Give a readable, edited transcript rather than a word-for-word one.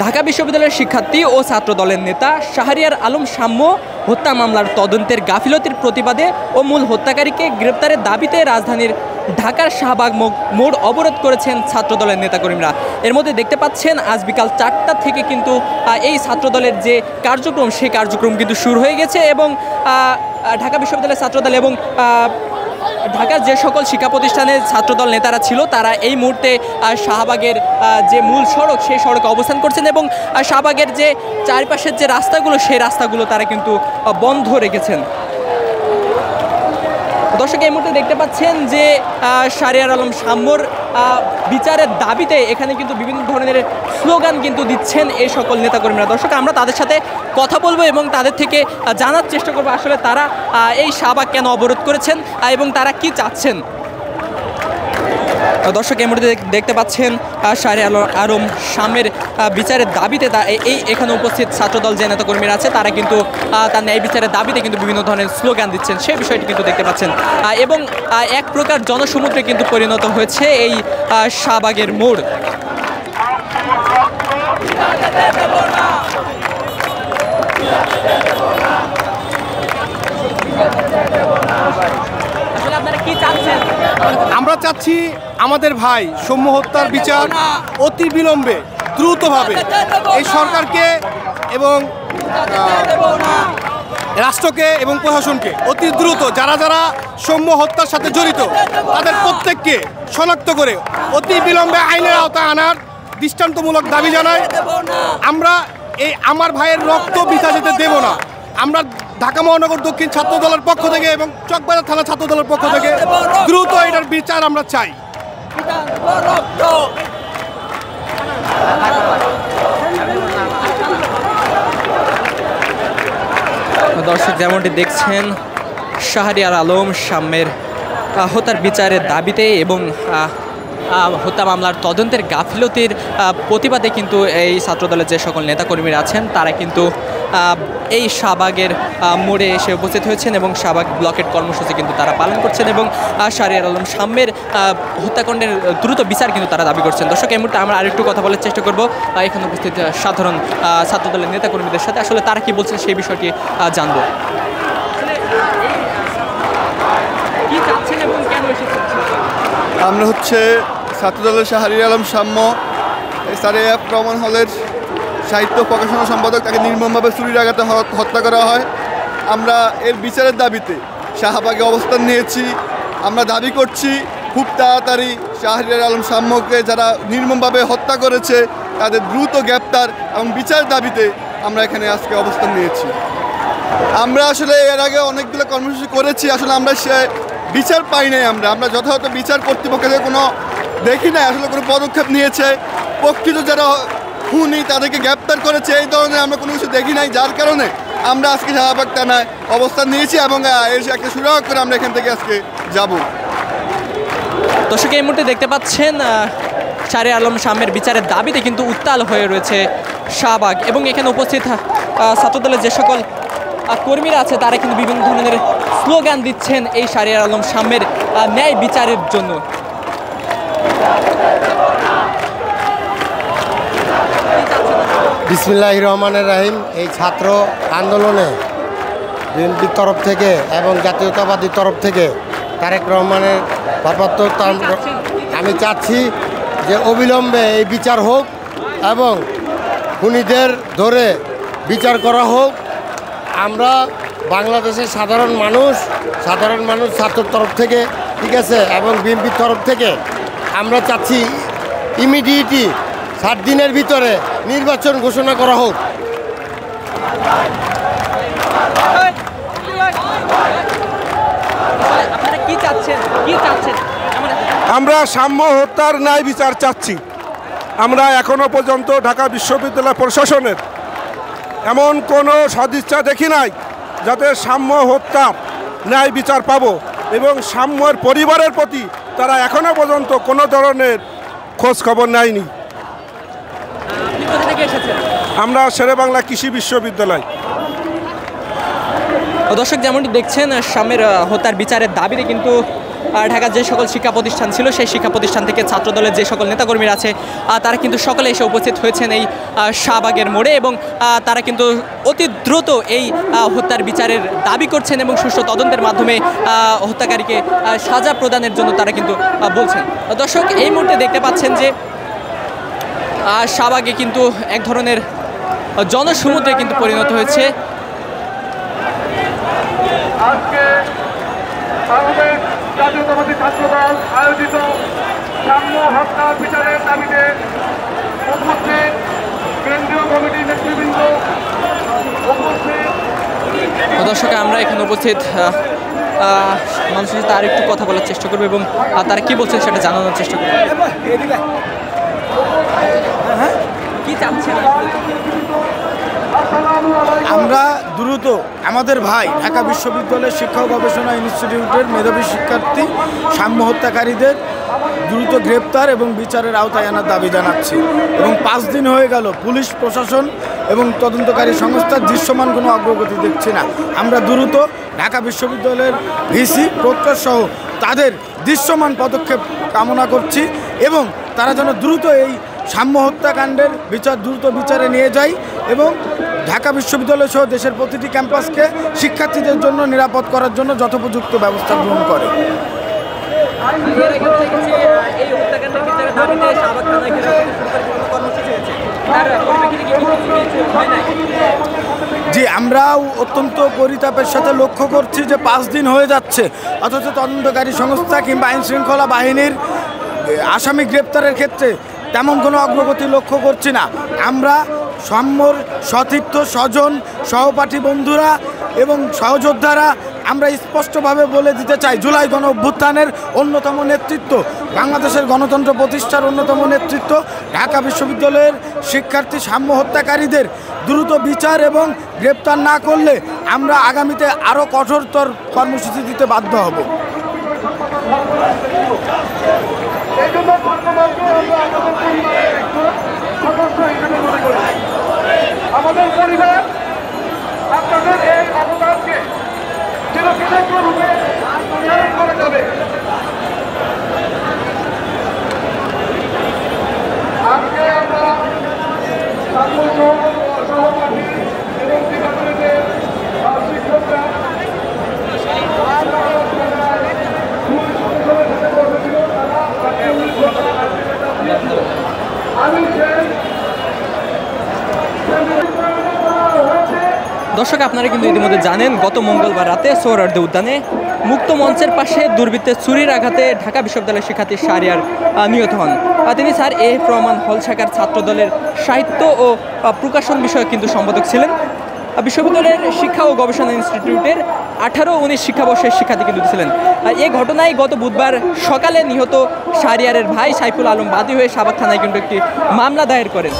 ঢাকা বিশ্ববিদ্যালয়ের শিক্ষার্থী ও ছাত্র দলের নেতা শাহরিয়ার আলম সাম্য হত্যা মামলার তদন্তের গাফিলতির প্রতিবাদে ও মূল হত্যাকারীকে গ্রেপ্তারের দাবিতে রাজধানীর ঢাকার শাহবাগ মোড় অবরোধ করেছেন ছাত্রদলের নেতাকর্মীরা। এর মধ্যে দেখতে পাচ্ছেন আজ বিকাল 4টা থেকে কিন্তু এই ছাত্রদলের যে কার্যক্রম সেই কার্যক্রম কিন্তু শুরু হয়ে গেছে এবং ঢাকা বিশ্ববিদ্যালয়ের ছাত্রদল এবং ঢাকার যে সকল শিক্ষা প্রতিষ্ঠানের ছাত্রদল নেতারা ছিল তারা এই মুহূর্তে শাহবাগের যে মূল সড়ক সেই সড়কে অবস্থান করছেন এবং শাহবাগের যে চারপাশের যে রাস্তাগুলো সেই রাস্তাগুলো তারা কিন্তু বন্ধ রেখেছেন। দর্শক এই মুহূর্তে দেখতে পাচ্ছেন যে শাহরিয়ার আলম সাম্যর বিচারের দাবিতে এখানে কিন্তু বিভিন্ন ধরনের স্লোগান কিন্তু দিচ্ছেন এই সকল নেতাকর্মীরা। দর্শক আমরা তাদের সাথে কথা বলবো এবং তাদের থেকে জানার চেষ্টা করবো আসলে তারা এই শাহবাগ কেন অবরোধ করেছেন এবং তারা কি চাচ্ছেন। দর্শক এই মুহূর্তে দেখতে পাচ্ছেন শাহরিয়ার আলম সাম্যের বিচারের দাবিতে এই এখানে উপস্থিত ছাত্রদল যে নেতাকর্মীরা আছে তারা কিন্তু তার ন্যায় বিচারের দাবিতে কিন্তু বিভিন্ন ধরনের স্লোগান দিচ্ছেন সেই বিষয়টি কিন্তু দেখতে পাচ্ছেন এবং এক প্রকার জনসমুদ্রে কিন্তু পরিণত হয়েছে এই শাহবাগের মোড়। আমরা চাচ্ছি আমাদের ভাই সৌম্য হত্যার বিচার অতি বিলম্বে দ্রুতভাবে এই সরকারকে এবং রাষ্ট্রকে এবং প্রশাসনকে অতি দ্রুত যারা যারা সৌম্য হত্যার সাথে জড়িত তাদের প্রত্যেককে শনাক্ত করে অতি বিলম্বে আইনের আওতায় আনার দৃষ্টান্তমূলক দাবি জানাই। আমরা এই আমার ভাইয়ের রক্ত বৃথা যেতে দেব না। আমরা ঢাকা মহানগর দক্ষিণ ছাত্র দলের পক্ষ থেকে এবং চকবাজার থানা ছাত্র দলের পক্ষ থেকে দ্রুত এটার বিচার আমরা চাই। দর্শক যেমনটি দেখছেন শাহরিয়ার আলম সাম্যের হত্যার বিচারের দাবিতে এবং হত্যা মামলার তদন্তের গাফিলতির প্রতিবাদে কিন্তু এই ছাত্রদলের যে সকল নেতাকর্মীরা আছেন তারা কিন্তু এই শাহবাগের মোড়ে এসে উপস্থিত হয়েছেন এবং শাহবাগ ব্লকেট কর্মসূচি কিন্তু তারা পালন করছেন এবং শাহরিয়ার আলম সাম্যের হত্যাকাণ্ডের দ্রুত বিচার কিন্তু তারা দাবি করছেন। দর্শক এই মুহূর্তে আমরা আরেকটু কথা বলার চেষ্টা করব এখানে উপস্থিত সাধারণ ছাত্রদলের নেতাকর্মীদের সাথে আসলে তারা কি বলছেন সেই বিষয়টি জানবো। আমরা হচ্ছে ছাত্রদলের শাহরিয়ার আলম সাম্য সারেয়া প্রমাণ হলের সাহিত্য প্রকাশনা সম্পাদক, তাকে নির্মমভাবে ছুরির আঘাতে হত্যা করা হয়। আমরা এর বিচারের দাবিতে শাহবাগে অবস্থান নিয়েছি। আমরা দাবি করছি খুব তাড়াতাড়ি শাহরিয়ার আলম সাম্যকে যারা নির্মমভাবে হত্যা করেছে তাদের দ্রুত গ্রেপ্তার এবং বিচার দাবিতে আমরা এখানে আজকে অবস্থান নিয়েছি। আমরা আসলে এর আগে অনেকগুলো কর্মসূচি করেছি, আসলে আমরা সে বিচার পাই নাই। আমরা যথাযথ বিচার কর্তৃপক্ষের কোনো দেখি নাই, আসলে কোনো পদক্ষেপ নিয়েছে প্রকৃত যারা খুনি তাদেরকে গ্রেপ্তার করেছে এই ধরনের আমরা কোনো কিছু দেখি নাই, যার কারণে আমরা আজকে শাহবাগ থানায় অবস্থান নিয়েছি এবং এর একটা সুরাহ করে আমরা এখান থেকে আজকে যাব। দর্শক এই মুহূর্তে দেখতে পাচ্ছেন শাহরিয়ার আলম সাম্যের বিচারের দাবিতে কিন্তু উত্তাল হয়ে রয়েছে শাহবাগ এবং এখানে উপস্থিত ছাত্রদলের যে সকল কর্মীরা আছে তারা কিন্তু বিভিন্ন ধরনের স্লোগান দিচ্ছেন এই শাহরিয়ার আলম সাম্যের ন্যায় বিচারের জন্য। বিসমিল্লাহির রহমানির রহিম। এই ছাত্র আন্দোলনে বিএনপির তরফ থেকে এবং জাতীয়তাবাদী তরফ থেকে তারেক রহমানের ভারপ্রাপ্ত আমি চাচ্ছি যে অবিলম্বে এই বিচার হোক এবং খুনিদের ধরে বিচার করা হোক। আমরা বাংলাদেশের সাধারণ মানুষ ছাত্রের তরফ থেকে ঠিক আছে এবং বিএনপির তরফ থেকে আমরা চাচ্ছি ইমিডিয়েটলি 7 দিনের ভিতরে নির্বাচন ঘোষণা করা হোক। আমরা সাম্য হত্যার ন্যায় বিচার চাচ্ছি। আমরা এখনো পর্যন্ত ঢাকা বিশ্ববিদ্যালয় প্রশাসনের এমন কোনো সদিচ্ছা দেখি নাই যাতে সাম্য হত্যার ন্যায় বিচার পাবো এবং সাম্যের পরিবারের প্রতি তারা এখনো পর্যন্ত কোনো ধরনের খোঁজ খবর নেয়নি। আমরা শেরেবাংলা কৃষি বিশ্ববিদ্যালয়। দর্শক যেমনটি দেখছেন সাম্যের হত্যার বিচারের দাবিতে কিন্তু ঢাকার যে সকল শিক্ষা প্রতিষ্ঠান ছিল সেই শিক্ষা প্রতিষ্ঠান থেকে ছাত্রদলের যে সকল নেতাকর্মীরা আছে তারা কিন্তু সকলে এসে উপস্থিত হয়েছেন এই শাহবাগের মোড়ে এবং তারা কিন্তু অতি দ্রুত এই হত্যার বিচারের দাবি করছেন এবং সুষ্ঠু তদন্তের মাধ্যমে হত্যাকারীকে সাজা প্রদানের জন্য তারা কিন্তু বলছেন। দর্শক, এই মুহূর্তে দেখতে পাচ্ছেন যে শাহবাগে কিন্তু এক ধরনের জনসমুদ্রে কিন্তু পরিণত হয়েছে। আজকে বাংলাদেশ জাতীয়তাবাদী ছাত্রদল আয়োজিত সাম্য হত্যা বিচারের দাবিতে উপস্থিত কেন্দ্রীয় কমিটির নেতৃবৃন্দ, দর্শক, আমরা এখানে উপস্থিত মানুষের সাথে আরেকটু কথা বলার চেষ্টা করবো এবং তারা কি বলছেন সেটা জানানোর চেষ্টা করবো। কি চাচ্ছেন? আমরা দ্রুত আমাদের ভাই ঢাকা বিশ্ববিদ্যালয়ের শিক্ষা গবেষণা ইনস্টিটিউটের মেধাবী শিক্ষার্থী সাম্য হত্যাকারীদের দ্রুত গ্রেপ্তার এবং বিচারের আওতায় আনার দাবি জানাচ্ছি। এবং 5 দিন হয়ে গেল পুলিশ প্রশাসন এবং তদন্তকারী সংস্থার দৃশ্যমান কোনো অগ্রগতি দেখছি না। আমরা দ্রুত ঢাকা বিশ্ববিদ্যালয়ের ভিসি প্রক্টর সহ তাদের দৃশ্যমান পদক্ষেপ কামনা করছি এবং তারা যেন দ্রুত এই সাম্য হত্যাকাণ্ডের দ্রুত বিচারে নিয়ে যায় এবং ঢাকা বিশ্ববিদ্যালয় সহ দেশের প্রতিটি ক্যাম্পাসকে শিক্ষার্থীদের জন্য নিরাপদ করার জন্য যথোপযুক্ত ব্যবস্থা গ্রহণ করে। জি, আমরাও অত্যন্ত পরিতাপের সাথে লক্ষ্য করছি যে 5 দিন হয়ে যাচ্ছে অথচ তদন্তকারী সংস্থা কিংবা আইনশৃঙ্খলা বাহিনীর আসামি গ্রেপ্তারের ক্ষেত্রে তেমন কোনো অগ্রগতি লক্ষ্য করছি না। আমরা সাম্যর সতীর্থ স্বজন সহপাঠী বন্ধুরা এবং সহযোদ্ধারা আমরা স্পষ্টভাবে বলে দিতে চাই, জুলাই গণ অভ্যুত্থানের অন্যতম নেতৃত্ব, বাংলাদেশের গণতন্ত্র প্রতিষ্ঠার অন্যতম নেতৃত্ব ঢাকা বিশ্ববিদ্যালয়ের শিক্ষার্থী সাম্য হত্যাকারীদের দ্রুত বিচার এবং গ্রেপ্তার না করলে আমরা আগামীতে আরও কঠোরতর কর্মসূচি দিতে বাধ্য হব। আমাদের পরিবার আপনাদের এই অবদানকে চিরকৃতজ্ঞ রূপে স্মরণ করে যাবে। আজকে আমরা সহপাঠী এবং শিক্ষার্থীদের শিক্ষকরা দর্শক, আপনারা কিন্তু ইতিমধ্যে জানেন গত মঙ্গলবার রাতে সোহরাওয়ার্দী উদ্যানে মুক্ত মঞ্চের পাশে দুর্বৃত্তের ছুরির আঘাতে ঢাকা বিশ্ববিদ্যালয়ের শিক্ষার্থী শাহরিয়ার নিহত হন। তিনি স্যার এফ রহমান হল শাখার ছাত্রদলের সাহিত্য ও প্রকাশন বিষয়ক কিন্তু সম্পাদক ছিলেন। বিশ্ববিদ্যালয়ের শিক্ষা ও গবেষণা ইনস্টিটিউটের 18-19 শিক্ষাবর্ষের শিক্ষার্থী কিন্তু ছিলেন। এই ঘটনায় গত বুধবার সকালে নিহত শাহরিয়ারের ভাই সাইফুল আলম বাদী হয়ে শাহবাগ থানায় কিন্তু একটি মামলা দায়ের করেন।